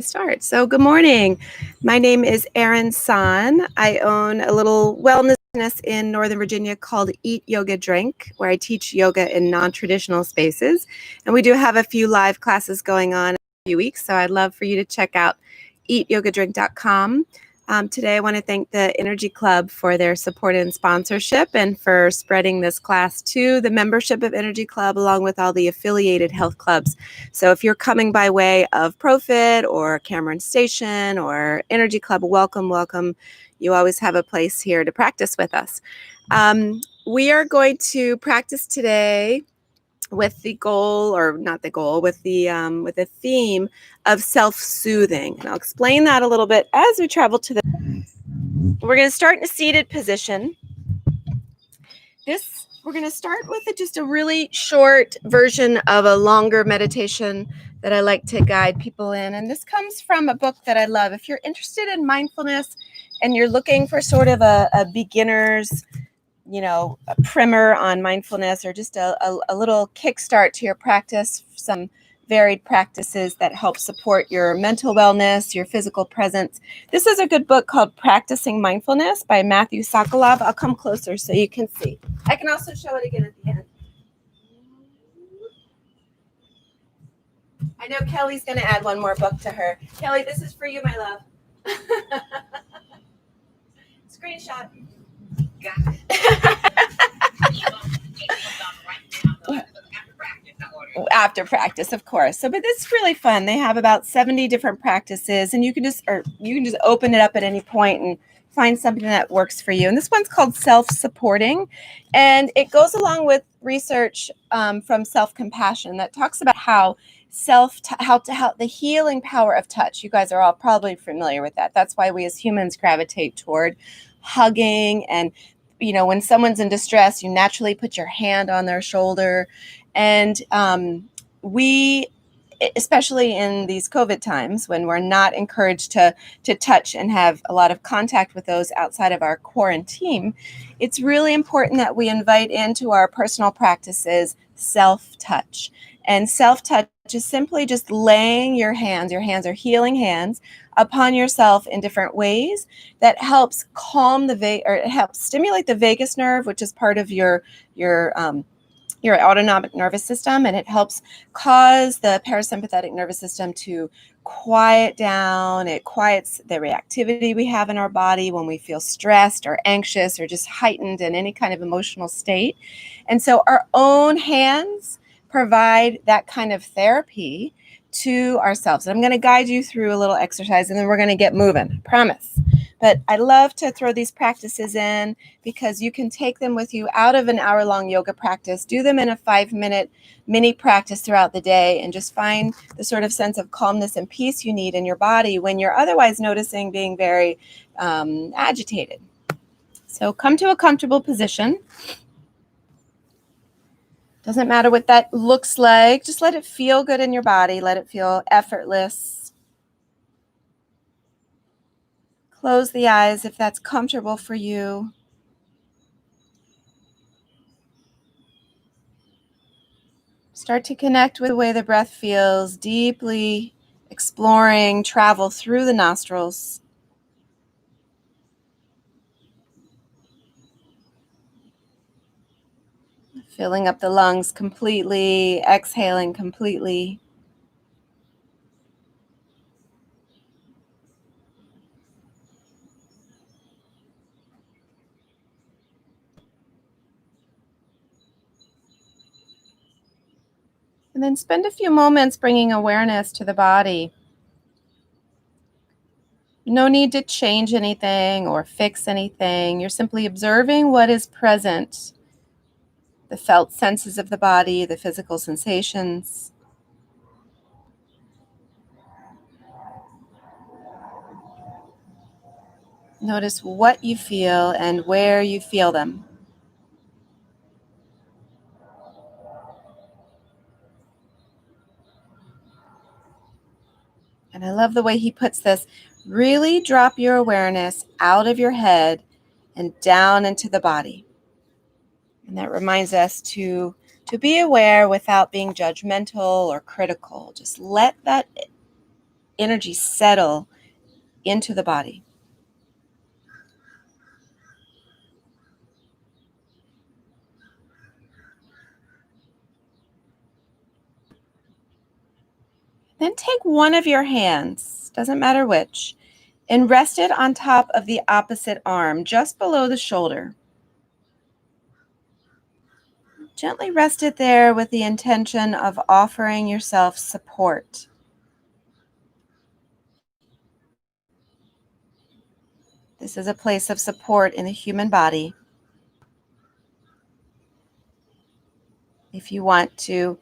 Start. So, good morning. My name is Erin San. I own a little wellness business in Northern Virginia called Eat Yoga Drink, where I teach yoga in non-traditional spaces. And we do have a few live classes going on in a few weeks. So, I'd love for you to check out eatyogadrink.com. Today, I want to thank the Energy Club for their support and sponsorship and for spreading this class to the membership of Energy Club along with all the affiliated health clubs. So if you're coming by way of Profit or Cameron Station or Energy Club, welcome, welcome. You always have a place here to practice with us. We are going to practice today with the goal, or not the goal, with the theme of self-soothing. And I'll explain that a little bit as we travel to the. We're going to start in a seated position. We're going to start with just a really short version of a longer meditation that I like to guide people in. And this comes from a book that I love. If you're interested in mindfulness and you're looking for sort of a beginner's, a primer on mindfulness or just a little kickstart to your practice, some varied practices that help support your mental wellness, your physical presence. This is a good book called Practicing Mindfulness by Matthew Sokolov. I'll come closer so you can see. I can also show it again at the end. I know Kelly's going to add one more book to her. Kelly, this is for you, my love. Screenshot. Got it. After practice, of course. So, but it's really fun. They have about 70 different practices, and you can just open it up at any point and find something that works for you. And this one's called self-supporting, and it goes along with research from self-compassion that talks about how the healing power of touch. You guys are all probably familiar with that. That's why we as humans gravitate toward hugging, and when someone's in distress, you naturally put your hand on their shoulder. And we, especially in these COVID times when we're not encouraged to touch and have a lot of contact with those outside of our quarantine, it's really important that we invite into our personal practices self-touch. And self-touch is simply just laying your hands are healing hands, upon yourself in different ways that helps calm it helps stimulate the vagus nerve, which is part of your autonomic nervous system, and it helps cause the parasympathetic nervous system to quiet down. It quiets the reactivity we have in our body when we feel stressed or anxious or just heightened in any kind of emotional state. And so our own hands provide that kind of therapy to ourselves. And I'm going to guide you through a little exercise, and then we're going to get moving, promise. But I love to throw these practices in because you can take them with you out of an hour-long yoga practice, do them in a 5-minute mini practice throughout the day, and just find the sort of sense of calmness and peace you need in your body when you're otherwise noticing being very agitated. So come to a comfortable position. Doesn't matter what that looks like. Just let it feel good in your body. Let it feel effortless. Close the eyes if that's comfortable for you. Start to connect with the way the breath feels, deeply exploring travel through the nostrils. Filling up the lungs completely, exhaling completely. And then spend a few moments bringing awareness to the body. No need to change anything or fix anything. You're simply observing what is present. The felt senses of the body, the physical sensations. Notice what you feel and where you feel them. And I love the way he puts this. Really drop your awareness out of your head and down into the body. And that reminds us to be aware without being judgmental or critical. Just let that energy settle into the body. Then take one of your hands, doesn't matter which, and rest it on top of the opposite arm, just below the shoulder. Gently rest it there with the intention of offering yourself support. This is a place of support in the human body. If you want to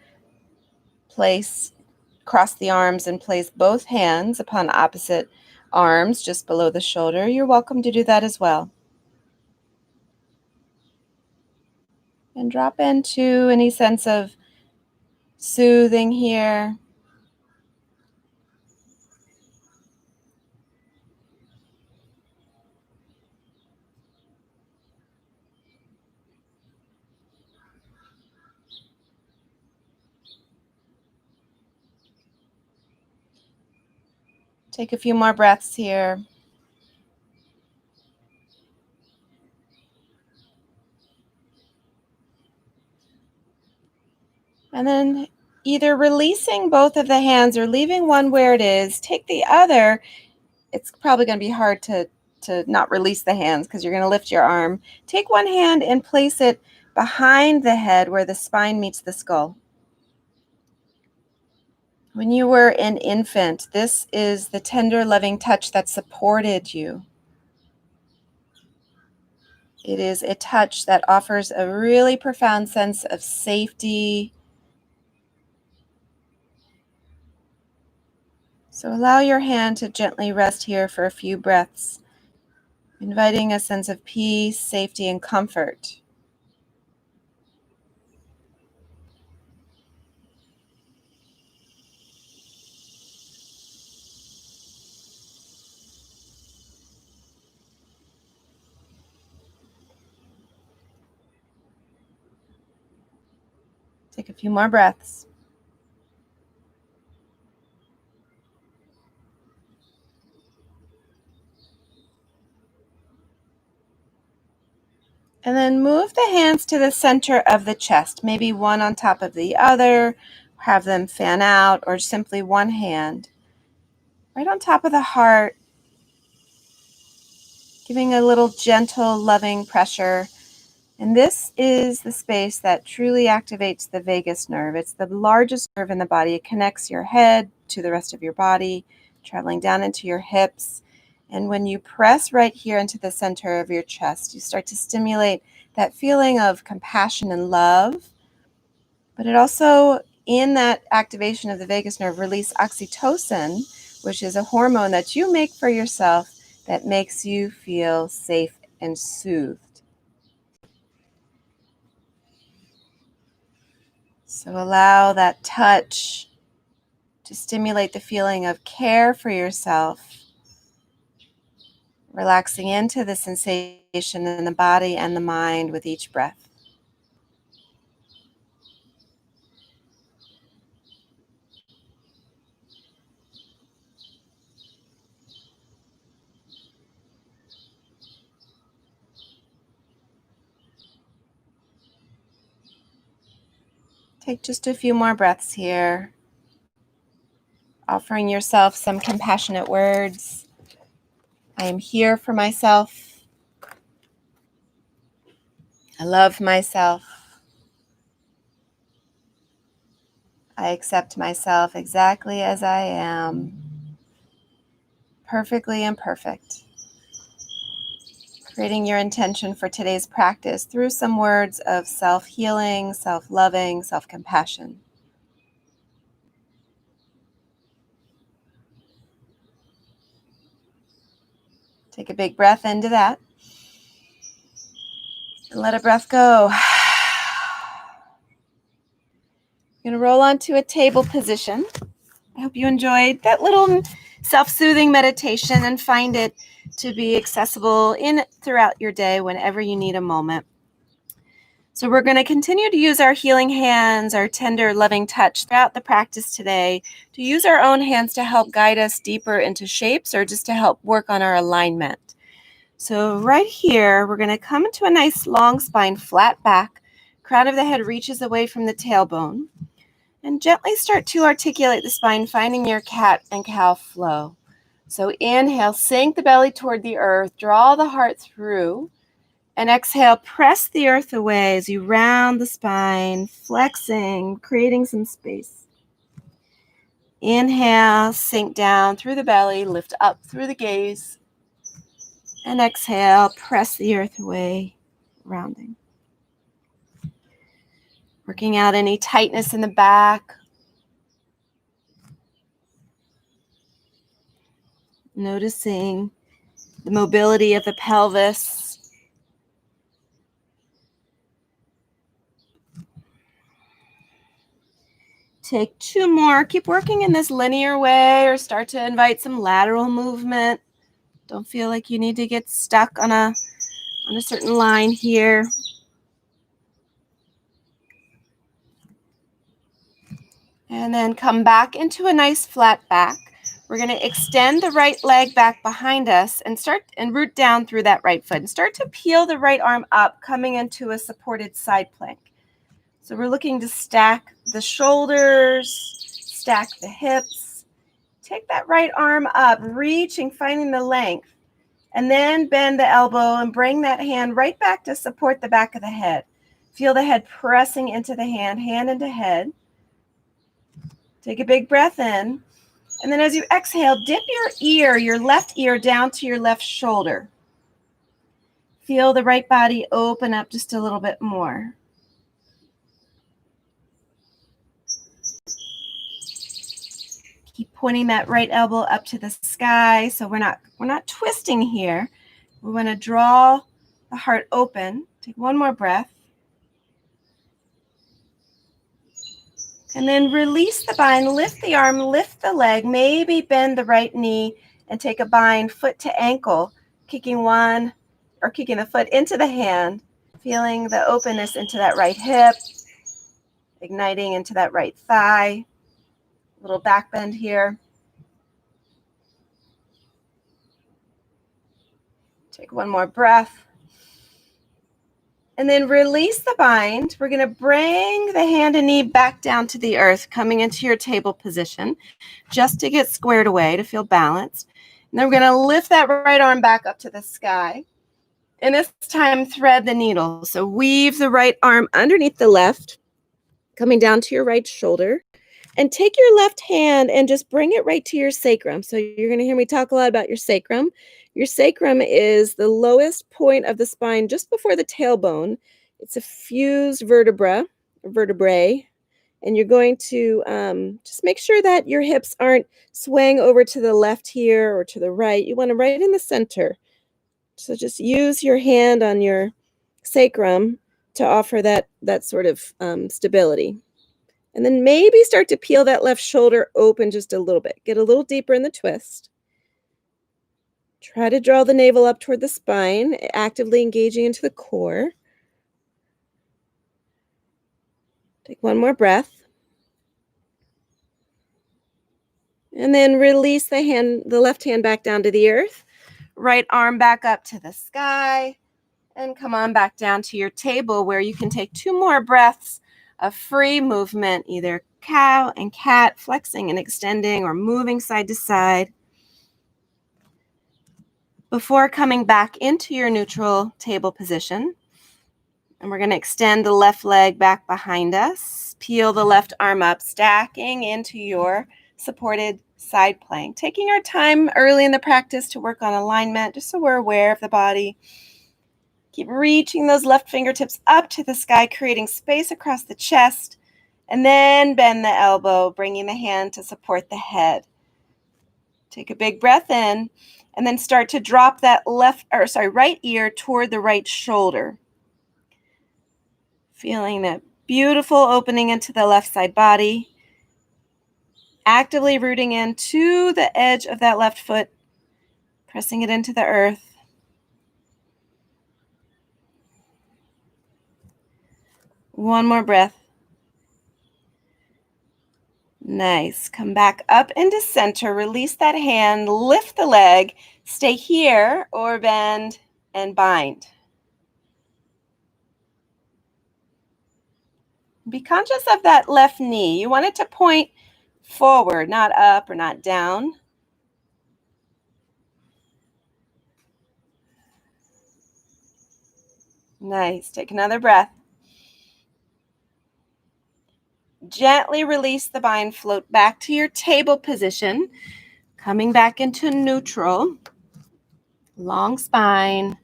cross the arms and place both hands upon opposite arms just below the shoulder, you're welcome to do that as well. And drop into any sense of soothing here. Take a few more breaths here. And then either releasing both of the hands or leaving one where it is, take the other. It's probably going to be hard to not release the hands because you're going to lift your arm. Take one hand and place it behind the head where the spine meets the skull. When you were an infant, this is the tender, loving touch that supported you. It is a touch that offers a really profound sense of safety. So allow your hand to gently rest here for a few breaths, inviting a sense of peace, safety, and comfort. Take a few more breaths. And then move the hands to the center of the chest, maybe one on top of the other, have them fan out, or simply one hand right on top of the heart, giving a little gentle, loving pressure. And this is the space that truly activates the vagus nerve. It's the largest nerve in the body. It connects your head to the rest of your body, traveling down into your hips. And when you press right here into the center of your chest, you start to stimulate that feeling of compassion and love. But it also, in that activation of the vagus nerve, release oxytocin, which is a hormone that you make for yourself that makes you feel safe and soothed. So allow that touch to stimulate the feeling of care for yourself, relaxing into the sensation in the body and the mind with each breath. Take just a few more breaths here, offering yourself some compassionate words. I am here for myself. I love myself. I accept myself exactly as I am, perfectly imperfect. Creating your intention for today's practice through some words of self-healing, self-loving, self-compassion. Take a big breath into that and let a breath go. You're going to roll onto a table position. I hope you enjoyed that little self-soothing meditation and find it to be accessible throughout your day whenever you need a moment. So we're going to continue to use our healing hands, our tender, loving touch throughout the practice today, to use our own hands to help guide us deeper into shapes or just to help work on our alignment. So right here, we're going to come into a nice long spine, flat back. Crown of the head reaches away from the tailbone. And gently start to articulate the spine, finding your cat and cow flow. So inhale, sink the belly toward the earth, draw the heart through. And exhale, press the earth away as you round the spine, flexing, creating some space. Inhale, sink down through the belly, lift up through the gaze. And exhale, press the earth away, rounding. Working out any tightness in the back. Noticing the mobility of the pelvis. Take 2 more. Keep working in this linear way or start to invite some lateral movement. Don't feel like you need to get stuck on a certain line here. And then come back into a nice flat back. We're going to extend the right leg back behind us and start and root down through that right foot and start to peel the right arm up, coming into a supported side plank. So we're looking to stack the shoulders, stack the hips. Take that right arm up, reaching, finding the length, and then bend the elbow and bring that hand right back to support the back of the head. Feel the head pressing into the hand, hand into head. Take a big breath in, and then as you exhale, dip your left ear down to your left shoulder. Feel the right body open up just a little bit more. Keep pointing that right elbow up to the sky, so we're not twisting here. We want to draw the heart open. Take one more breath. And then release the bind, lift the arm, lift the leg, maybe bend the right knee and take a bind foot to ankle, kicking the foot into the hand, feeling the openness into that right hip, igniting into that right thigh. Little back bend here. Take one more breath. And then release the bind. We're going to bring the hand and knee back down to the earth, coming into your table position, just to get squared away, to feel balanced. And then we're going to lift that right arm back up to the sky. And this time, thread the needle. So weave the right arm underneath the left, coming down to your right shoulder. And take your left hand and just bring it right to your sacrum. So you're going to hear me talk a lot about your sacrum. Your sacrum is the lowest point of the spine just before the tailbone. It's a fused vertebrae. And you're going to just make sure that your hips aren't swaying over to the left here or to the right. You want them right in the center. So just use your hand on your sacrum to offer that sort of stability. And then maybe start to peel that left shoulder open just a little bit. Get a little deeper in the twist. Try to draw the navel up toward the spine, actively engaging into the core. Take one more breath. And then release the left hand back down to the earth. Right arm back up to the sky. And come on back down to your table where you can take 2 more breaths of free movement, either cow and cat, flexing and extending or moving side to side, before coming back into your neutral table position. And we're going to extend the left leg back behind us, peel the left arm up, stacking into your supported side plank, taking our time early in the practice to work on alignment, just so we're aware of the body. Keep reaching those left fingertips up to the sky, creating space across the chest, and then bend the elbow, bringing the hand to support the head. Take a big breath in, and then start to drop that right ear toward the right shoulder. Feeling that beautiful opening into the left side body. Actively rooting into the edge of that left foot, pressing it into the earth. One more breath. Nice. Come back up into center. Release that hand. Lift the leg. Stay here or bend and bind. Be conscious of that left knee. You want it to point forward, not up or not down. Nice. Take another breath. Gently release the bind. Float back to your table position. Coming back into neutral. Long spine.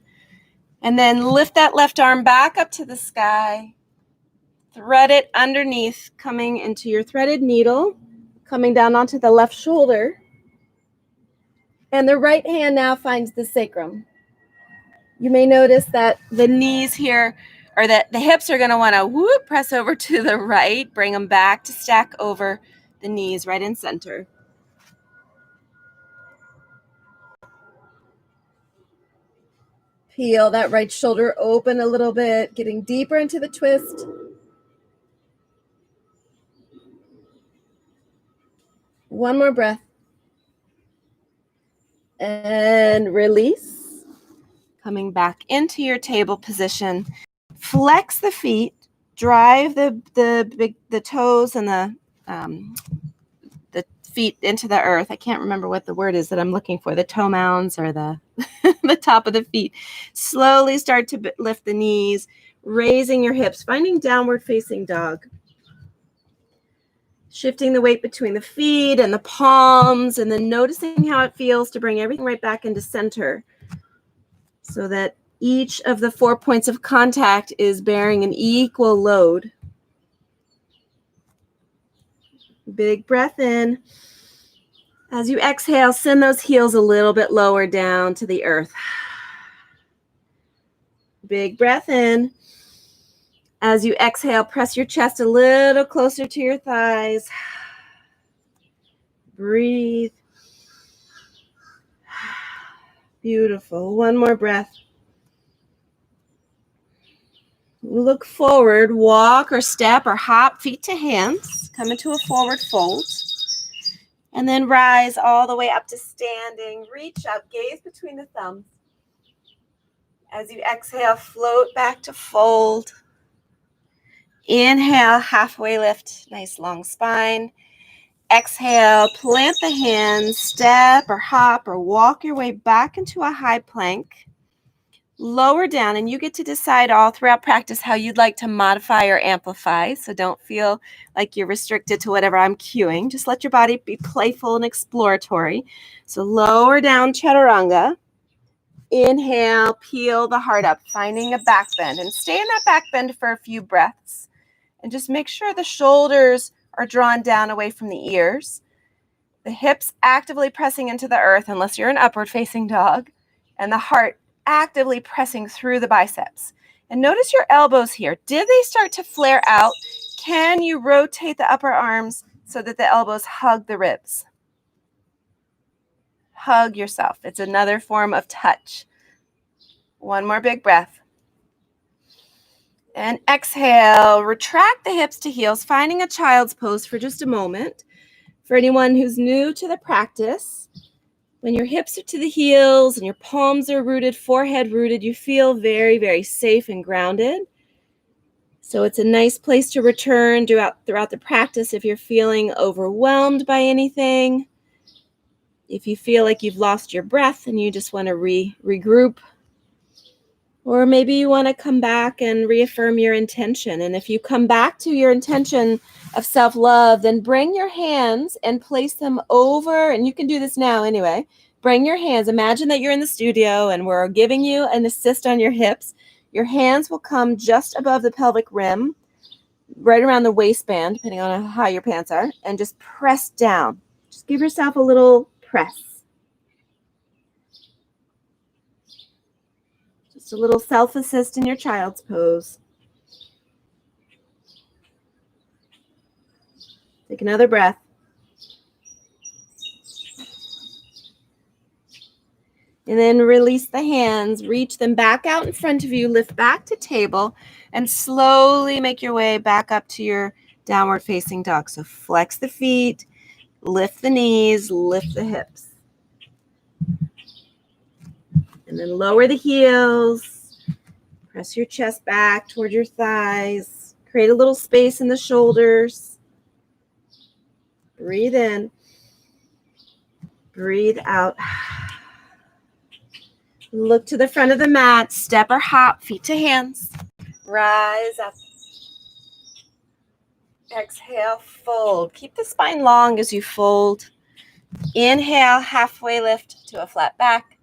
And then lift that left arm back up to the sky. Thread it underneath, coming into your threaded needle, coming down onto the left shoulder. And the right hand now finds the sacrum. You may notice that the knees here, or that the hips are going to want to press over to the right, bring them back to stack over the knees right in center. Peel that right shoulder open a little bit, getting deeper into the twist. One more breath. And release. Coming back into your table position. Flex the feet. Drive the toes and the feet into the earth. I can't remember what the word is that I'm looking for. The toe mounds or the the top of the feet. Slowly start to lift the knees, raising your hips, finding downward facing dog. Shifting the weight between the feet and the palms, and then noticing how it feels to bring everything right back into center so that each of the 4 points of contact is bearing an equal load. Big breath in. As you exhale, send those heels a little bit lower down to the earth. Big breath in. As you exhale, press your chest a little closer to your thighs. Breathe. Beautiful. One more breath. Look forward, walk or step or hop feet to hands. Come into a forward fold. And then rise all the way up to standing. Reach up, gaze between the thumbs. As you exhale, float back to fold. Inhale, halfway lift, nice long spine. Exhale, plant the hands, step or hop or walk your way back into a high plank. Lower down, and you get to decide all throughout practice how you'd like to modify or amplify. So don't feel like you're restricted to whatever I'm cueing. Just let your body be playful and exploratory. So lower down, chaturanga. Inhale, peel the heart up, finding a back bend, and stay in that back bend for a few breaths. And just make sure the shoulders are drawn down away from the ears. The hips actively pressing into the earth unless you're an upward facing dog, and the heart actively pressing through the biceps. And notice your elbows here. Did they start to flare out? Can you rotate the upper arms so that the elbows hug the ribs? Hug yourself. It's another form of touch. One more big breath. And exhale, retract the hips to heels, finding a child's pose for just a moment. For anyone who's new to the practice, when your hips are to the heels and your palms are rooted, forehead rooted, you feel very, very safe and grounded. So it's a nice place to return throughout the practice if you're feeling overwhelmed by anything. If you feel like you've lost your breath and you just want to regroup. Or maybe you want to come back and reaffirm your intention. And if you come back to your intention of self-love, then bring your hands and place them over, and you can do this now anyway. Bring your hands. Imagine that you're in the studio and we're giving you an assist on your hips. Your hands will come just above the pelvic rim, right around the waistband, depending on how your pants are, and just press down. Just give yourself a little press. Just a little self-assist in your child's pose. Take another breath. And then release the hands, reach them back out in front of you, lift back to table, and slowly make your way back up to your downward facing dog. So flex the feet, lift the knees, lift the hips. And then lower the heels, press your chest back toward your thighs, create a little space in the shoulders. Breathe in, breathe out. Look to the front of the mat, step or hop, feet to hands. Rise up. Exhale, fold. Keep the spine long as you fold. Inhale, halfway lift to a flat back.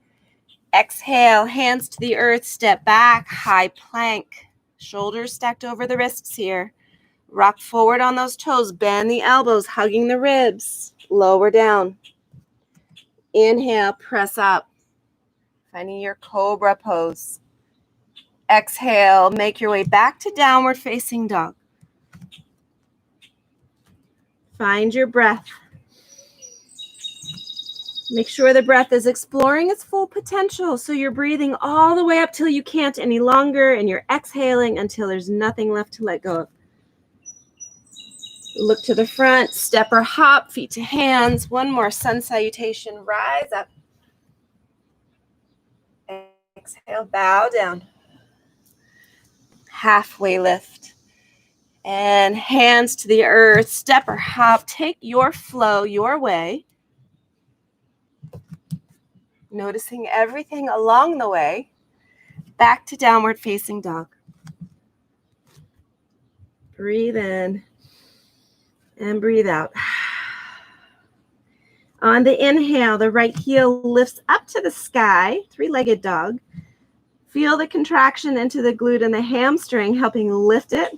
Exhale, hands to the earth, step back, high plank. Shoulders stacked over the wrists here. Rock forward on those toes, bend the elbows, hugging the ribs. Lower down. Inhale, press up. Finding your cobra pose. Exhale, make your way back to downward facing dog. Find your breath. Make sure the breath is exploring its full potential. So you're breathing all the way up till you can't any longer, and you're exhaling until there's nothing left to let go of. Look to the front, step or hop, feet to hands. One more sun salutation. Rise up. Exhale, bow down. Halfway lift. And hands to the earth, step or hop. Take your flow your way. Noticing everything along the way. Back to downward facing dog. Breathe in and breathe out. On the inhale, the right heel lifts up to the sky, three-legged dog. Feel the contraction into the glute and the hamstring, helping lift it.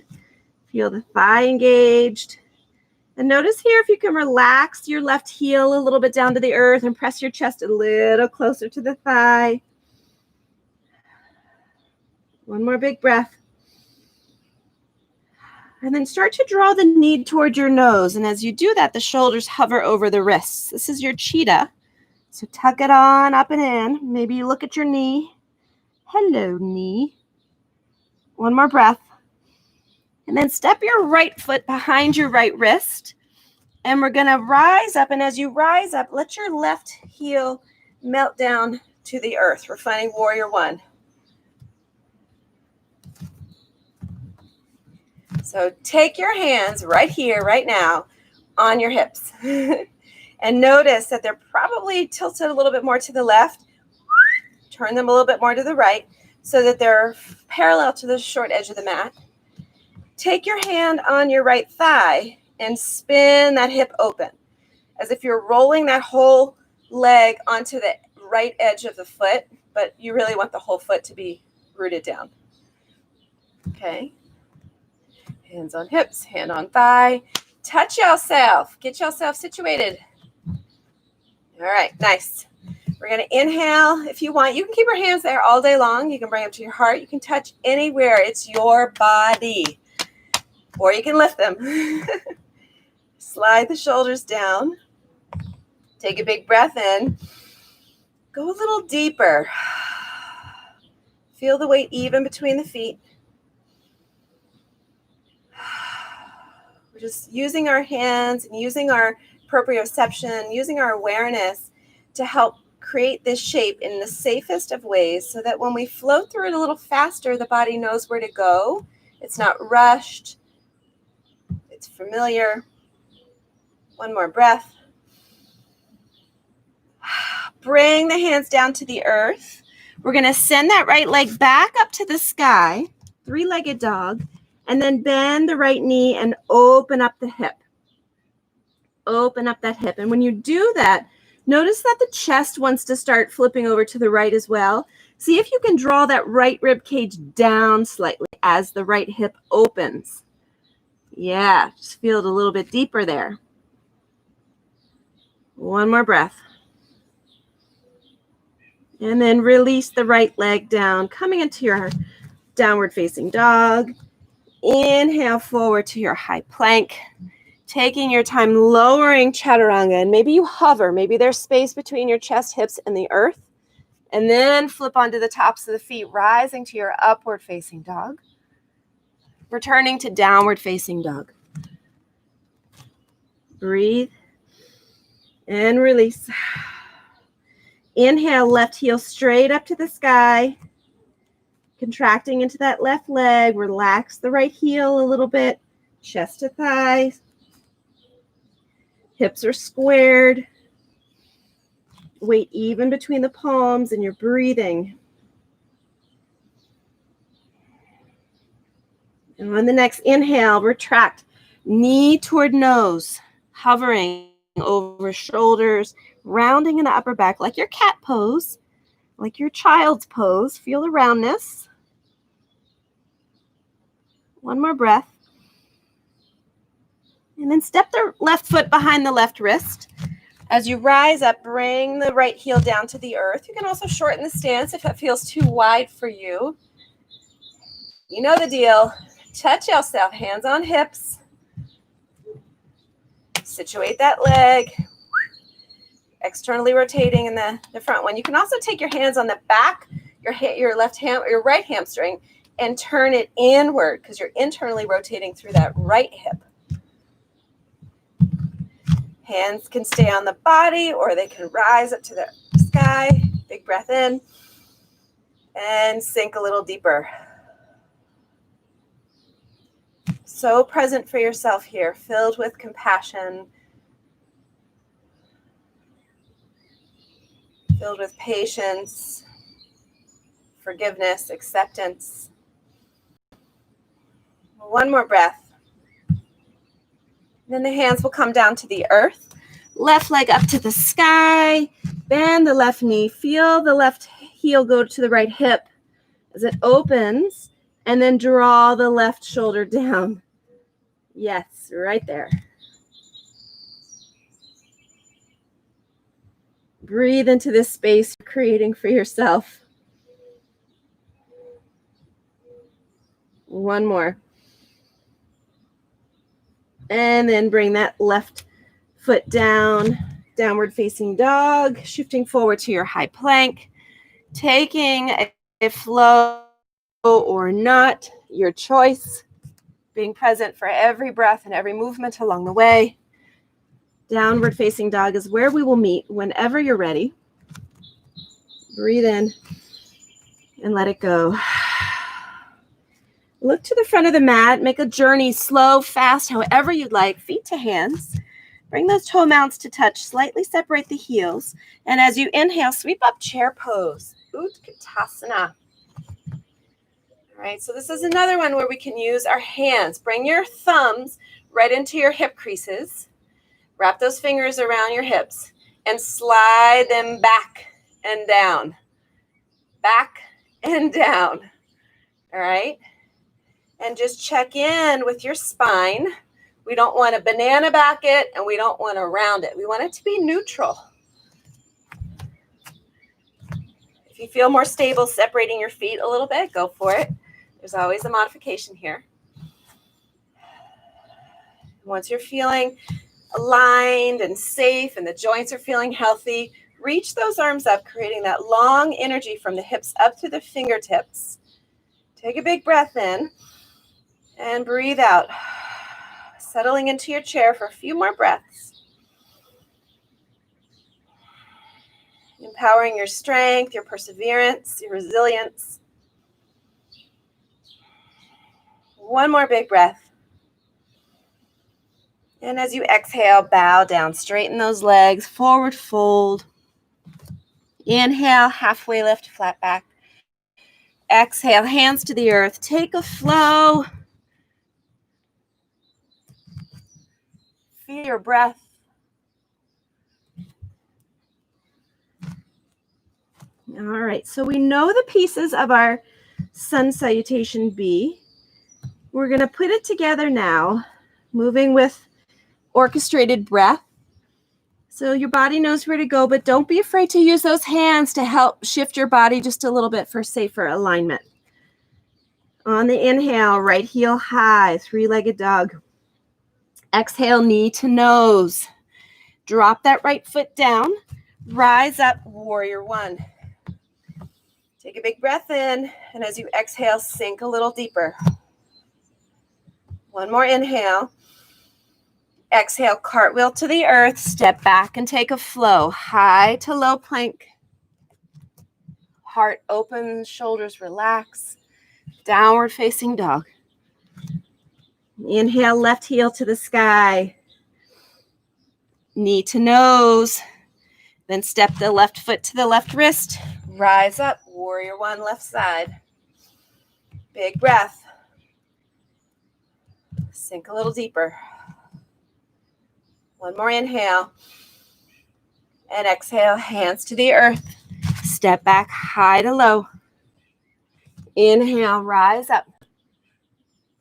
Feel the thigh engaged. And notice here if you can relax your left heel a little bit down to the earth and press your chest a little closer to the thigh. One more big breath. And then start to draw the knee toward your nose. And as you do that, the shoulders hover over the wrists. This is your cheetah. So tuck it on up and in. Maybe you look at your knee. Hello, knee. One more breath. And then step your right foot behind your right wrist. And we're going to rise up. And as you rise up, let your left heel melt down to the earth. We're finding warrior one. So take your hands right here, right now, on your hips. And notice that they're probably tilted a little bit more to the left. Turn them a little bit more to the right so that they're parallel to the short edge of the mat. Take your hand on your right thigh and spin that hip open as if you're rolling that whole leg onto the right edge of the foot, but you really want the whole foot to be rooted down. Okay. Hands on hips, hand on thigh. Touch yourself. Get yourself situated. All right, nice. We're going to inhale. If you want, you can keep your hands there all day long. You can bring them to your heart. You can touch anywhere. It's your body. Or you can lift them. Slide the shoulders down. Take a big breath in. Go a little deeper. Feel the weight even between the feet. We're just using our hands and using our proprioception, using our awareness to help create this shape in the safest of ways so that when we flow through it a little faster, the body knows where to go. It's not rushed. It's familiar. One more breath. Bring the hands down to the earth. We're going to send that right leg back up to the sky, three-legged dog, and then bend the right knee and open up the hip. Open up that hip. And when you do that, notice that the chest wants to start flipping over to the right as well. See if you can draw that right rib cage down slightly as the right hip opens. Yeah, just feel it a little bit deeper there. One more breath. And then release the right leg down, coming into your downward facing dog. Inhale forward to your high plank. Taking your time lowering chaturanga. And maybe you hover. Maybe there's space between your chest, hips, and the earth. And then flip onto the tops of the feet, rising to your upward facing dog. Returning to downward facing dog. Breathe and release. Inhale, left heel straight up to the sky. Contracting into that left leg. Relax the right heel a little bit. Chest to thighs. Hips are squared. Weight even between the palms, and you're breathing. And on the next inhale, retract. Knee toward nose. Hovering over shoulders. Rounding in the upper back like your cat pose. Like your child's pose. Feel the roundness. One more breath. And then step the left foot behind the left wrist. As you rise up, bring the right heel down to the earth. You can also shorten the stance if it feels too wide for you. You know the deal. Touch yourself, hands on hips. Situate that leg. Externally rotating in the front one. You can also take your hands on the back, your left ham, your right hamstring, and turn it inward because you're internally rotating through that right hip. Hands can stay on the body or they can rise up to the sky. Big breath in and sink a little deeper. So present for yourself here, filled with compassion, filled with patience, forgiveness, acceptance. One more breath. Then the hands will come down to the earth. Left leg up to the sky. Bend the left knee. Feel the left heel go to the right hip as it opens. And then draw the left shoulder down. Yes, right there. Breathe into this space you're creating for yourself. One more. And then bring that left foot down, downward facing dog, shifting forward to your high plank, taking a flow or not, your choice, being present for every breath and every movement along the way. Downward facing dog is where we will meet whenever you're ready. Breathe in and let it go. Look to the front of the mat. Make a journey slow, fast, however you'd like. Feet to hands. Bring those toe mounts to touch. Slightly separate the heels. And as you inhale, sweep up chair pose. Utkatasana. All right, so this is another one where we can use our hands. Bring your thumbs right into your hip creases. Wrap those fingers around your hips and slide them back and down. Back and down. All right? And just check in with your spine. We don't want to banana back it and we don't want to round it. We want it to be neutral. If you feel more stable separating your feet a little bit, go for it. There's always a modification here. Once you're feeling aligned and safe and the joints are feeling healthy, reach those arms up, creating that long energy from the hips up to the fingertips. Take a big breath in. And breathe out, settling into your chair for a few more breaths. Empowering your strength, your perseverance, your resilience. One more big breath. And as you exhale, bow down, straighten those legs, forward fold. Inhale, halfway lift, flat back. Exhale, hands to the earth. Take a flow. Feel your breath. All right, so we know the pieces of our sun salutation B. We're going to put it together now, moving with orchestrated breath. So your body knows where to go, but don't be afraid to use those hands to help shift your body just a little bit for safer alignment. On the inhale, right heel high, three-legged dog. Exhale, knee to nose. Drop that right foot down. Rise up, warrior one. Take a big breath in, and as you exhale, sink a little deeper. One more inhale. Exhale, cartwheel to the earth, step back and take a flow. High to low plank. Heart open, shoulders relax. Downward facing dog. Inhale, left heel to the sky. Knee to nose. Then step the left foot to the left wrist. Rise up, warrior one, left side. Big breath. Sink a little deeper. One more inhale. And exhale, hands to the earth. Step back, high to low. Inhale, rise up.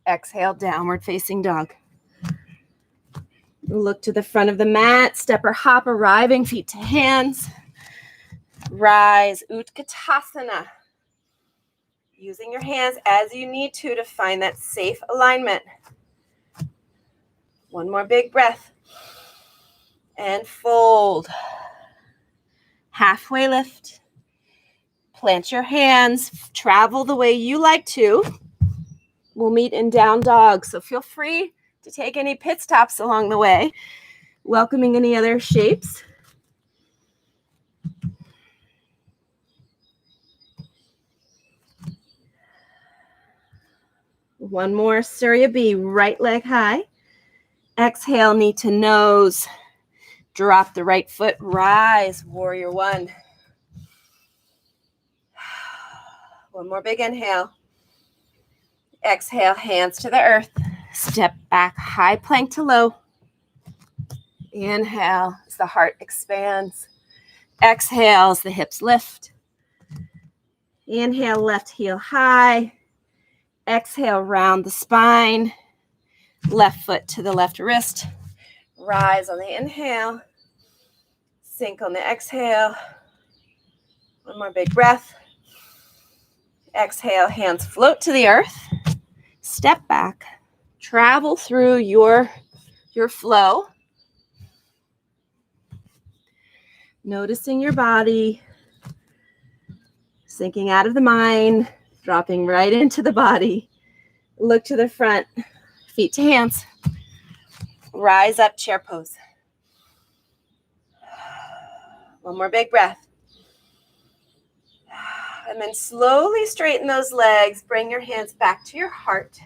Exhale, downward facing dog. Look to the front of the mat, step or hop, arriving feet to hands. Rise, Utkatasana. Using your hands as you need to find that safe alignment. One more big breath. And fold. Halfway lift. Plant your hands. Travel the way you like to. We'll meet in down dog, so feel free to take any pit stops along the way. Welcoming any other shapes. One more, Surya B, right leg high. Exhale, knee to nose. Drop the right foot, rise, warrior one. One more big inhale. Exhale, hands to the earth. Step back, high plank to low. Inhale as the heart expands. Exhale as the hips lift. Inhale, left heel high. Exhale, round the spine. Left foot to the left wrist. Rise on the inhale. Sink on the exhale. One more big breath. Exhale, hands float to the earth. Step back. Travel through your flow. Noticing your body. Sinking out of the mind. Dropping right into the body. Look to the front. Feet to hands. Rise up, chair pose. One more big breath. And then slowly straighten those legs. Bring your hands back to your heart.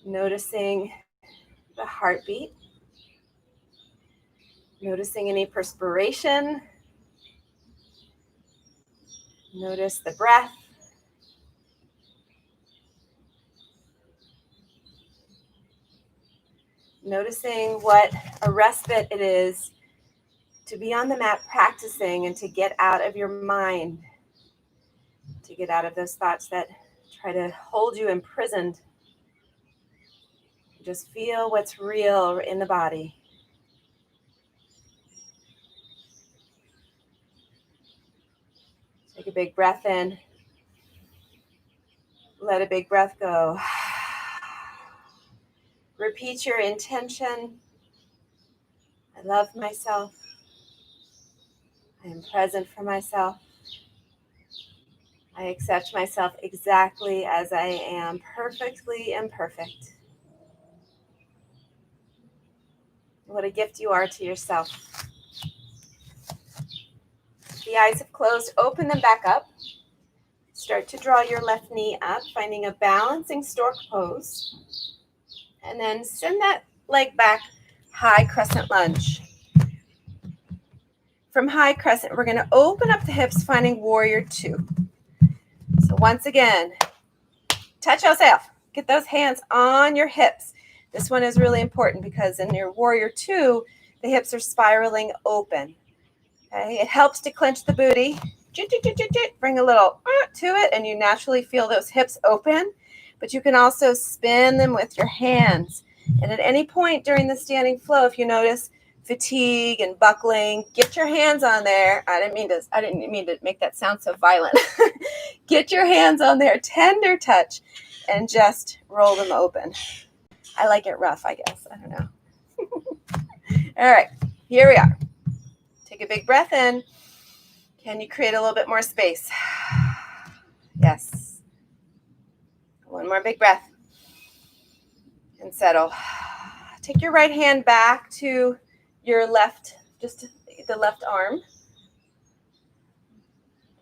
Noticing the heartbeat. Noticing any perspiration. Notice the breath. Noticing what a respite it is to be on the mat practicing and to get out of your mind, to get out of those thoughts that try to hold you imprisoned. Just feel what's real in the body. Take a big breath in. Let a big breath go. Repeat your intention. I love myself. I am present for myself. I accept myself exactly as I am, perfectly imperfect. What a gift you are to yourself. The eyes have closed. Open them back up. Start to draw your left knee up, finding a balancing stork pose. And then send that leg back, high crescent lunge. From high crescent, we're going to open up the hips, finding warrior two. So once again, touch yourself. Get those hands on your hips. This one is really important because in your warrior two, the hips are spiraling open. Okay, it helps to clench the booty. Bring a little to it, and you naturally feel those hips open. But you can also spin them with your hands. And at any point during the standing flow, if you notice fatigue and buckling, get your hands on there. I didn't mean to make that sound so violent. Get your hands on there, tender touch, and just roll them open. I like it rough, I guess. I don't know. All right, here we are. Take a big breath in. Can you create a little bit more space? Yes. One more big breath. And settle. Take your right hand back to your left, just the left arm.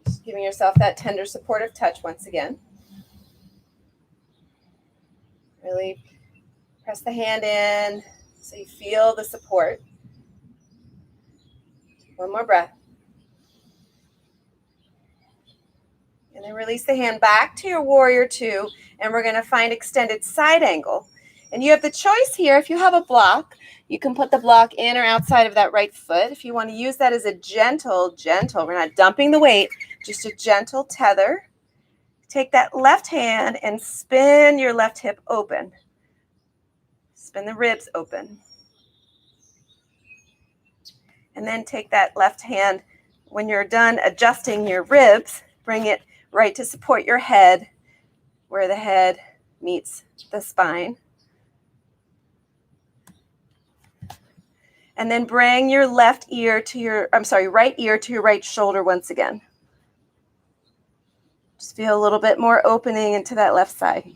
Just giving yourself that tender, supportive touch once again. Really press the hand in so you feel the support. One more breath. And then release the hand back to your warrior two, and we're going to find extended side angle. And you have the choice here. If you have a block, you can put the block in or outside of that right foot. If you want to use that as a gentle, we're not dumping the weight, just a gentle tether. Take that left hand and spin your left hip open. Spin the ribs open. And then take that left hand, when you're done adjusting your ribs, bring it right to support your head, where the head meets the spine. And then bring your right ear to your right shoulder once again. Just feel a little bit more opening into that left side.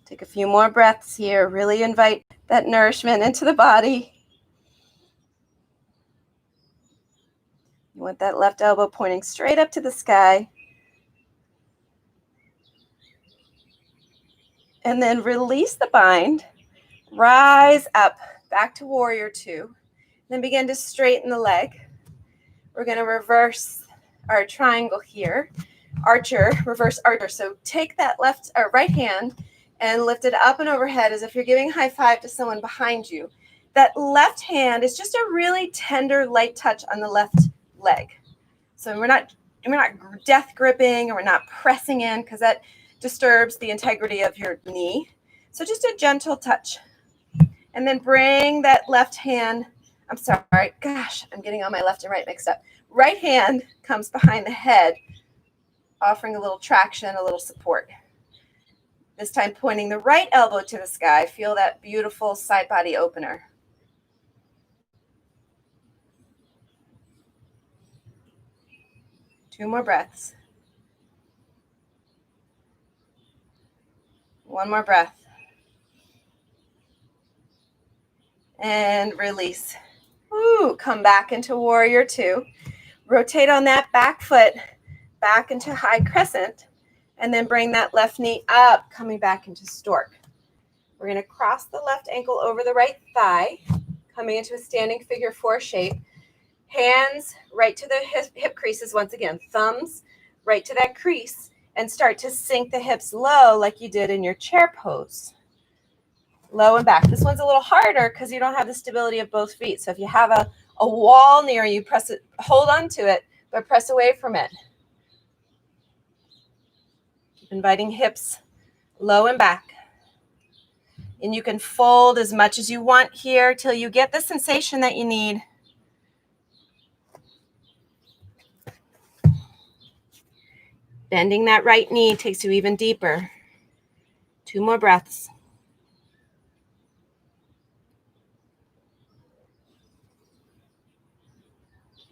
Take a few more breaths here. Really invite that nourishment into the body. You want that left elbow pointing straight up to the sky. And then release the bind. Rise up, back to warrior two. Then begin to straighten the leg. We're going to reverse our triangle here. Archer, reverse archer. So take that right hand and lift it up and overhead as if you're giving a high five to someone behind you. That left hand is just a really tender, light touch on the left leg. So we're not death gripping, or we're not pressing in, because that disturbs the integrity of your knee. So just a gentle touch. And then bring that left hand, I'm getting all my left and right mixed up. Right hand comes behind the head, offering a little traction, a little support. This time pointing the right elbow to the sky. Feel that beautiful side body opener. Two more breaths. One more breath. And release. Woo, come back into warrior two. Rotate on that back foot back into high crescent, and then bring that left knee up, coming back into stork. We're going to cross the left ankle over the right thigh, coming into a standing figure four shape. Hands right to the hip creases once again. Thumbs right to that crease, and start to sink the hips low like you did in your chair pose. Low and back. This one's a little harder because you don't have the stability of both feet. So if you have a wall near you, press it, hold on to it, but press away from it. Keep inviting hips low and back. And you can fold as much as you want here till you get the sensation that you need. Bending that right knee takes you even deeper. Two more breaths.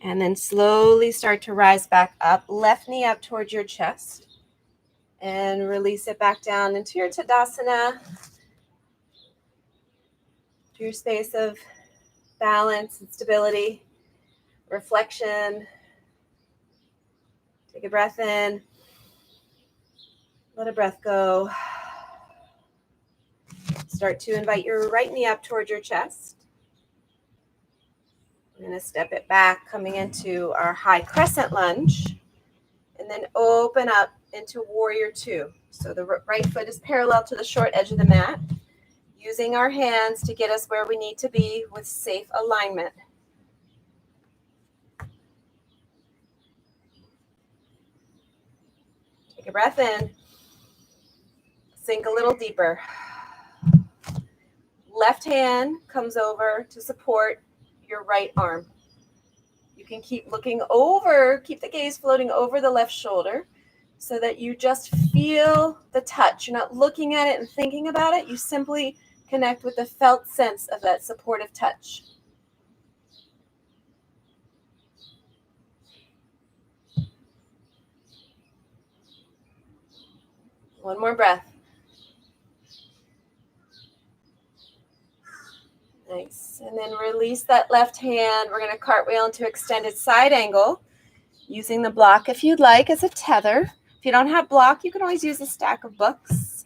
And then slowly start to rise back up. Left knee up towards your chest. And release it back down into your Tadasana. To your space of balance and stability. Reflection. Take a breath in. Let a breath go. Start to invite your right knee up towards your chest. We're going to step it back, coming into our high crescent lunge, and then open up into warrior two. So the right foot is parallel to the short edge of the mat, using our hands to get us where we need to be with safe alignment. Take a breath in. Sink a little deeper. Left hand comes over to support your right arm. You can keep looking over, keep the gaze floating over the left shoulder so that you just feel the touch. You're not looking at it and thinking about it. You simply connect with the felt sense of that supportive touch. One more breath. Nice. And then release that left hand. We're going to cartwheel into extended side angle using the block if you'd like as a tether. If you don't have block, you can always use a stack of books.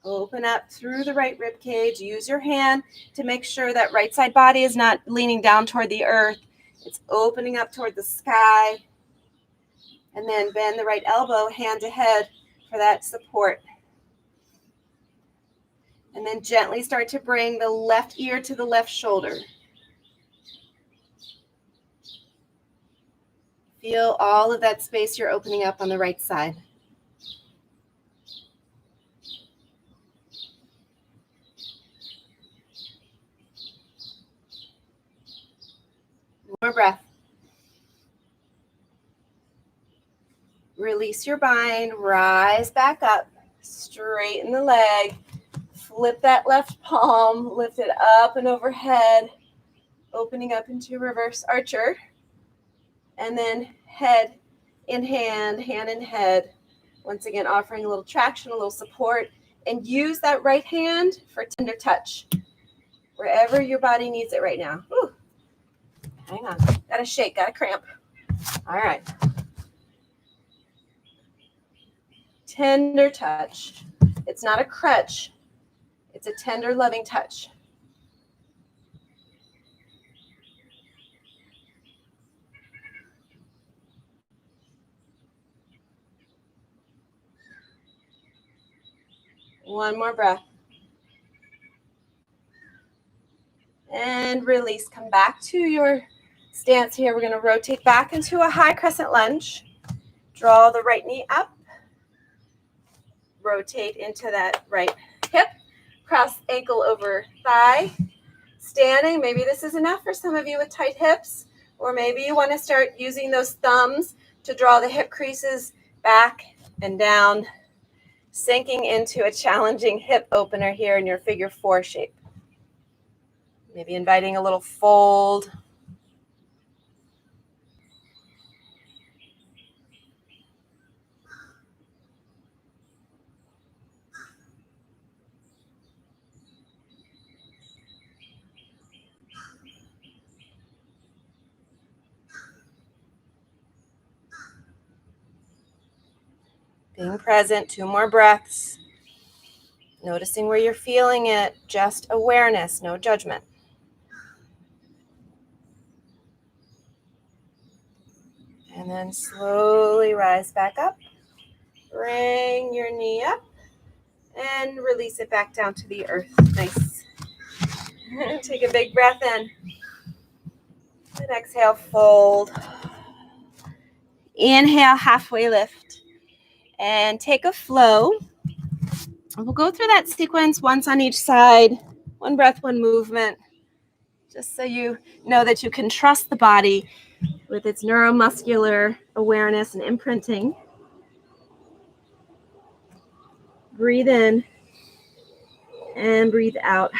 Open up through the right rib cage. Use your hand to make sure that right side body is not leaning down toward the earth. It's opening up toward the sky. And then bend the right elbow, hand to head for that support. And then gently start to bring the left ear to the left shoulder. Feel all of that space you're opening up on the right side. More breath. Release your bind, rise back up, straighten the leg, flip that left palm, lift it up and overhead, opening up into reverse archer, and then head in hand in head. Once again, offering a little traction, a little support, and use that right hand for tender touch, wherever your body needs it right now. Ooh. Hang on, got to shake, got to cramp. All right. Tender touch. It's not a crutch. It's a tender, loving touch. One more breath. And release. Come back to your stance here. We're going to rotate back into a high crescent lunge. Draw the right knee up. Rotate into that right hip. Cross ankle over thigh. Standing. Maybe this is enough for some of you with tight hips. Or maybe you want to start using those thumbs to draw the hip creases back and down, sinking into a challenging hip opener here in your figure 4 shape. Maybe inviting a little fold. Being present, 2 more breaths. Noticing where you're feeling it, just awareness, no judgment. And then slowly rise back up. Bring your knee up and release it back down to the earth. Nice. Take a big breath in. And exhale, fold. Inhale, halfway lift. And take a flow. We'll go through that sequence once on each side. One breath, one movement. Just so you know that you can trust the body with its neuromuscular awareness and imprinting. Breathe in and breathe out.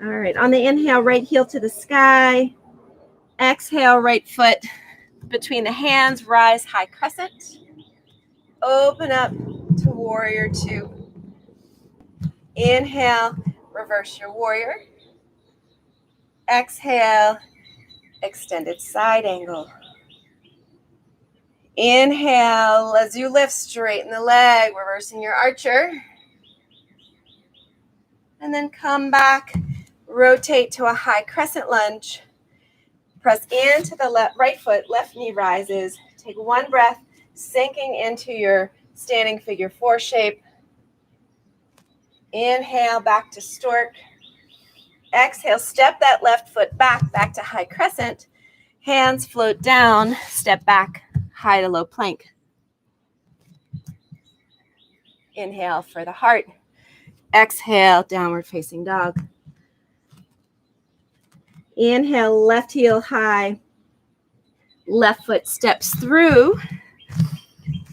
All right, on the inhale, right heel to the sky. Exhale, right foot between the hands, rise high crescent. Open up to warrior 2. Inhale, reverse your warrior. Exhale, extended side angle. Inhale, as you lift, straighten the leg, reversing your archer. And then come back, rotate to a high crescent lunge. Press into the right foot, left knee rises. Take one breath, sinking into your standing figure 4 shape. Inhale, back to stork. Exhale, step that left foot back to high crescent. Hands float down, step back, high to low plank. Inhale for the heart. Exhale, downward facing dog. Inhale, left heel high. Left foot steps through.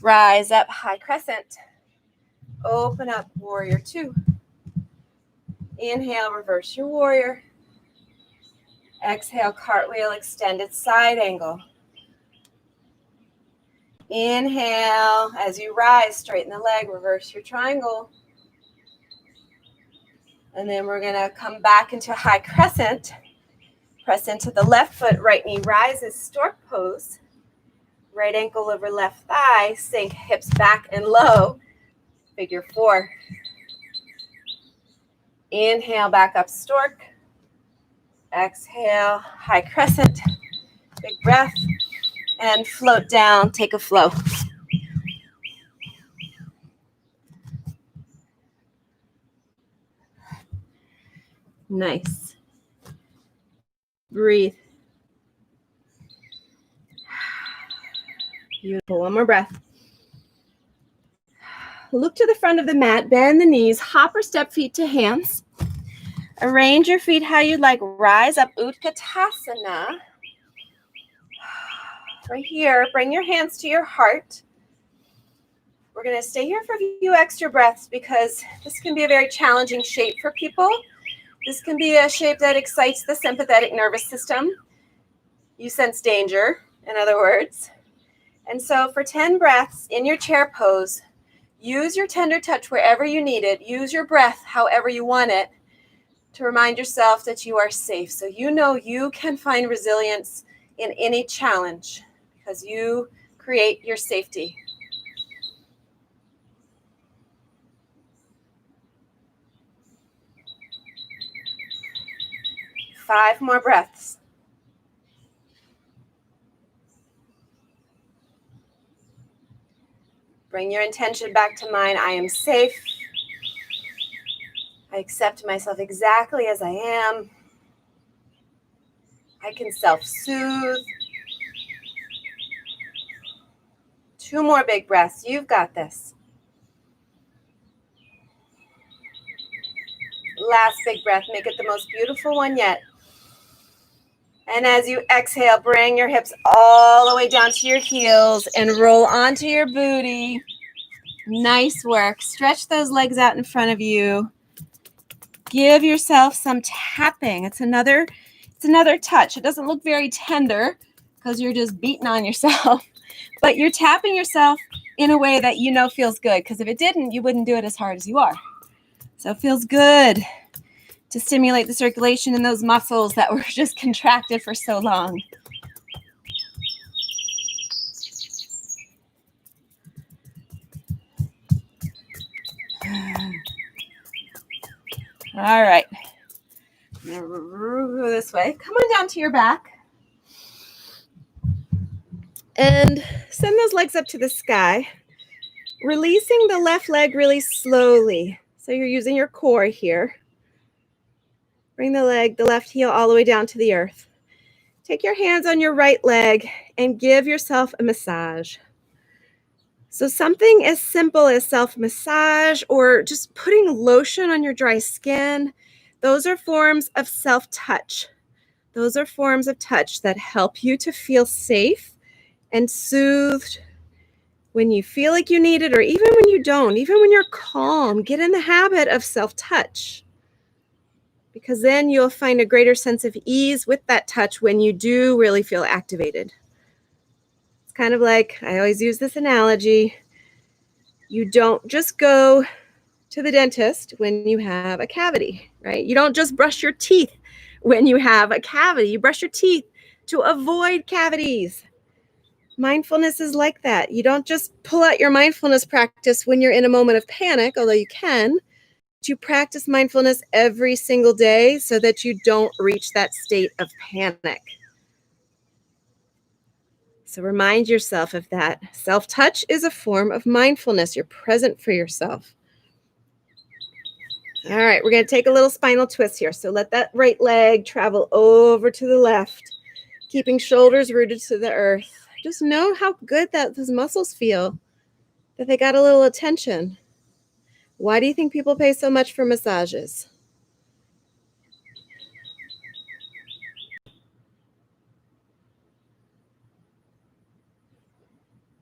Rise up, high crescent. Open up, warrior 2. Inhale, reverse your warrior. Exhale, cartwheel, extended side angle. Inhale. As you rise, straighten the leg, reverse your triangle. And then we're going to come back into a high crescent. Press into the left foot, right knee rises, stork pose. Right ankle over left thigh, sink hips back and low. Figure 4. Inhale, back up, stork. Exhale, high crescent. Big breath. And float down, take a flow. Nice. Breathe. Beautiful. One more breath. Look to the front of the mat, bend the knees, hop or step feet to hands. Arrange your feet how you'd like. Rise up, Utkatasana. Right here, bring your hands to your heart. We're going to stay here for a few extra breaths because this can be a very challenging shape for people. This can be a shape that excites the sympathetic nervous system. You sense danger, in other words. And so for 10 breaths in your chair pose, use your tender touch wherever you need it. Use your breath however you want it to remind yourself that you are safe. So you know you can find resilience in any challenge because you create your safety. Five more breaths. Bring your intention back to mind. I am safe. I accept myself exactly as I am. I can self-soothe. 2 more big breaths. You've got this. Last big breath. Make it the most beautiful one yet. And as you exhale, bring your hips all the way down to your heels and roll onto your booty. Nice work. Stretch those legs out in front of you. Give yourself some tapping. It's another touch. It doesn't look very tender because you're just beating on yourself, but you're tapping yourself in a way that you know feels good, because if it didn't, you wouldn't do it as hard as you are. So it feels good to stimulate the circulation in those muscles that were just contracted for so long. All right. I'm going to go this way. Come on down to your back. And send those legs up to the sky. Releasing the left leg really slowly. So you're using your core here. Bring the left heel all the way down to the earth. Take your hands on your right leg and give yourself a massage. So something as simple as self-massage or just putting lotion on your dry skin, those are forms of self-touch. Those are forms of touch that help you to feel safe and soothed when you feel like you need it, or even when you don't, even when you're calm. Get in the habit of self-touch, because then you'll find a greater sense of ease with that touch when you do really feel activated. It's kind of like, I always use this analogy, you don't just go to the dentist when you have a cavity, right? You don't just brush your teeth when you have a cavity. You brush your teeth to avoid cavities. Mindfulness is like that. You don't just pull out your mindfulness practice when you're in a moment of panic, although you can. You practice mindfulness every single day so that you don't reach that state of panic. So remind yourself of that. Self-touch is a form of mindfulness. You're present for yourself. All right, we're going to take a little spinal twist here. So let that right leg travel over to the left, keeping shoulders rooted to the earth. Just know how good that those muscles feel, that they got a little attention. Why do you think people pay so much for massages?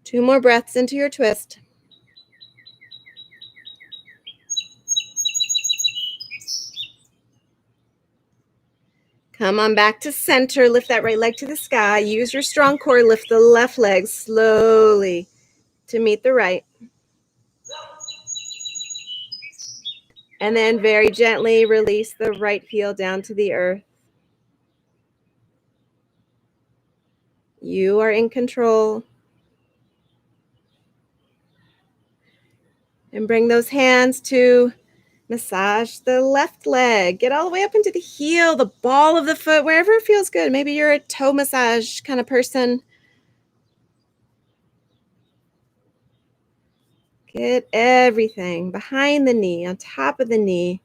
Two more breaths into your twist. Come on back to center. Lift that right leg to the sky. Use your strong core. Lift the left leg slowly. to meet the right. And then very gently release the right heel down to the earth. You are in control. And bring those hands to massage the left leg. Get all the way up into the heel, the ball of the foot, wherever it feels good. Maybe you're a toe massage kind of person. Get everything behind the knee, on top of the knee.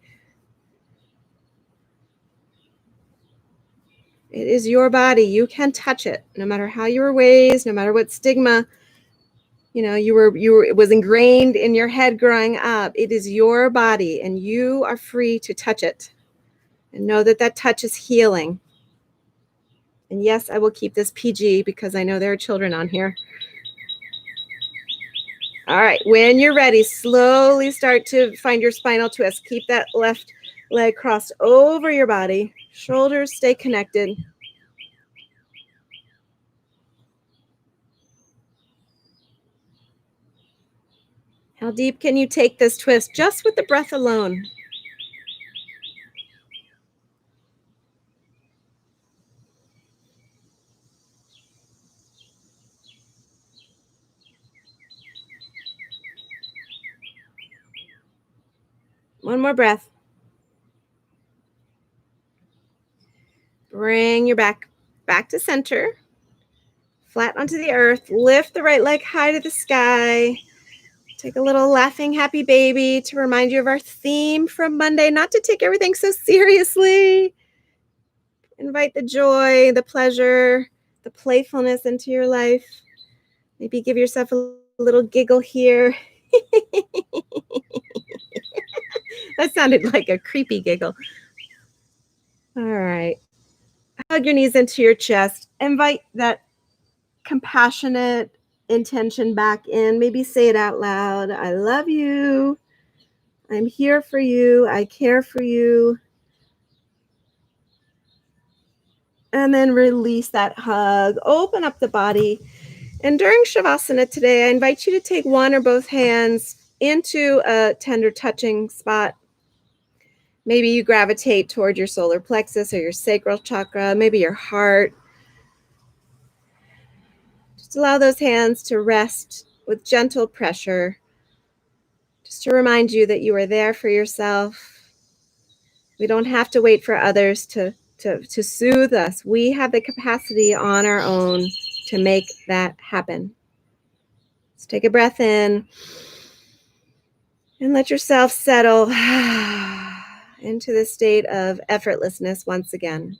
It is your body. You can touch it, no matter how you were raised, no matter what stigma, it was ingrained in your head growing up. It is your body, and you are free to touch it. And know that that touch is healing. And yes, I will keep this PG because I know there are children on here. All right, when you're ready, slowly start to find your spinal twist. Keep that left leg crossed over your body. Shoulders stay connected. How deep can you take this twist just with the breath alone? One more breath. Bring your back to center. Flat onto the earth. Lift the right leg high to the sky. Take a little laughing happy baby to remind you of our theme from Monday, not to take everything so seriously. Invite the joy, the pleasure, the playfulness into your life. Maybe give yourself a little giggle here. That sounded like a creepy giggle. All right. Hug your knees into your chest. Invite that compassionate intention back in. Maybe say it out loud. I love you. I'm here for you. I care for you. And then release that hug. Open up the body. And during Shavasana today, I invite you to take one or both hands into a tender touching spot. Maybe you gravitate toward your solar plexus or your sacral chakra, maybe your heart. Just allow those hands to rest with gentle pressure, just to remind you that you are there for yourself. We don't have to wait for others to soothe us. We have the capacity on our own to make that happen. Let's take a breath in and let yourself settle into the state of effortlessness once again.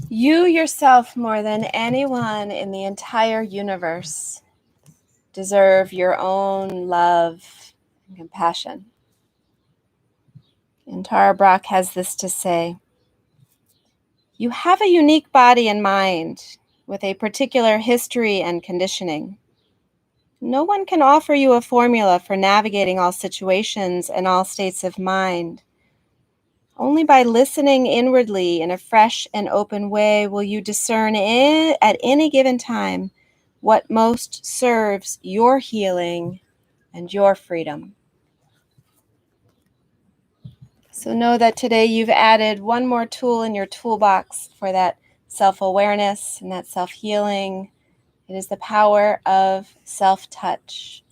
You yourself, more than anyone in the entire universe, deserve your own love and compassion. And Tara Brach has this to say: you have a unique body and mind with a particular history and conditioning. No one can offer you a formula for navigating all situations and all states of mind. Only by listening inwardly in a fresh and open way will you discern at any given time what most serves your healing and your freedom. So know that today you've added one more tool in your toolbox for that self-awareness and that self-healing. It is the power of self-touch.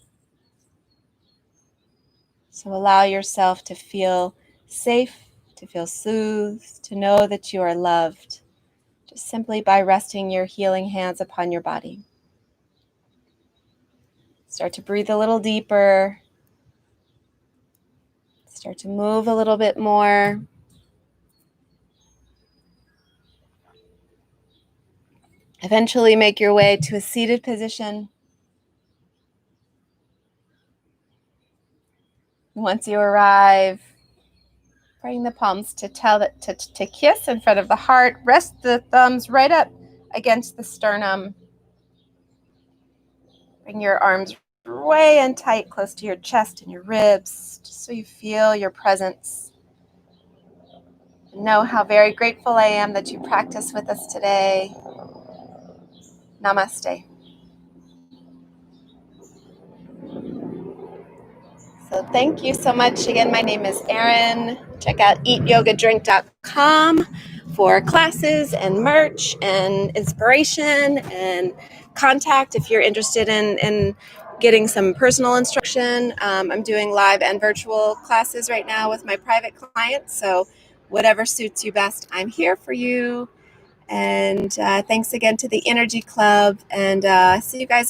So allow yourself to feel safe, to feel soothed, to know that you are loved, just simply by resting your healing hands upon your body. Start to breathe a little deeper. Start to move a little bit more. Eventually make your way to a seated position. Once you arrive, bring the palms to kiss in front of the heart. Rest the thumbs right up against the sternum. Bring your arms way in tight, close to your chest and your ribs, just so you feel your presence. And know how very grateful I am that you practice with us today. Namaste. So thank you so much. Again, my name is Erin. Check out eatyogadrink.com for classes and merch and inspiration and contact if you're interested in getting some personal instruction. I'm doing live and virtual classes right now with my private clients. So whatever suits you best, I'm here for you. And thanks again to the Energy Club. And see you guys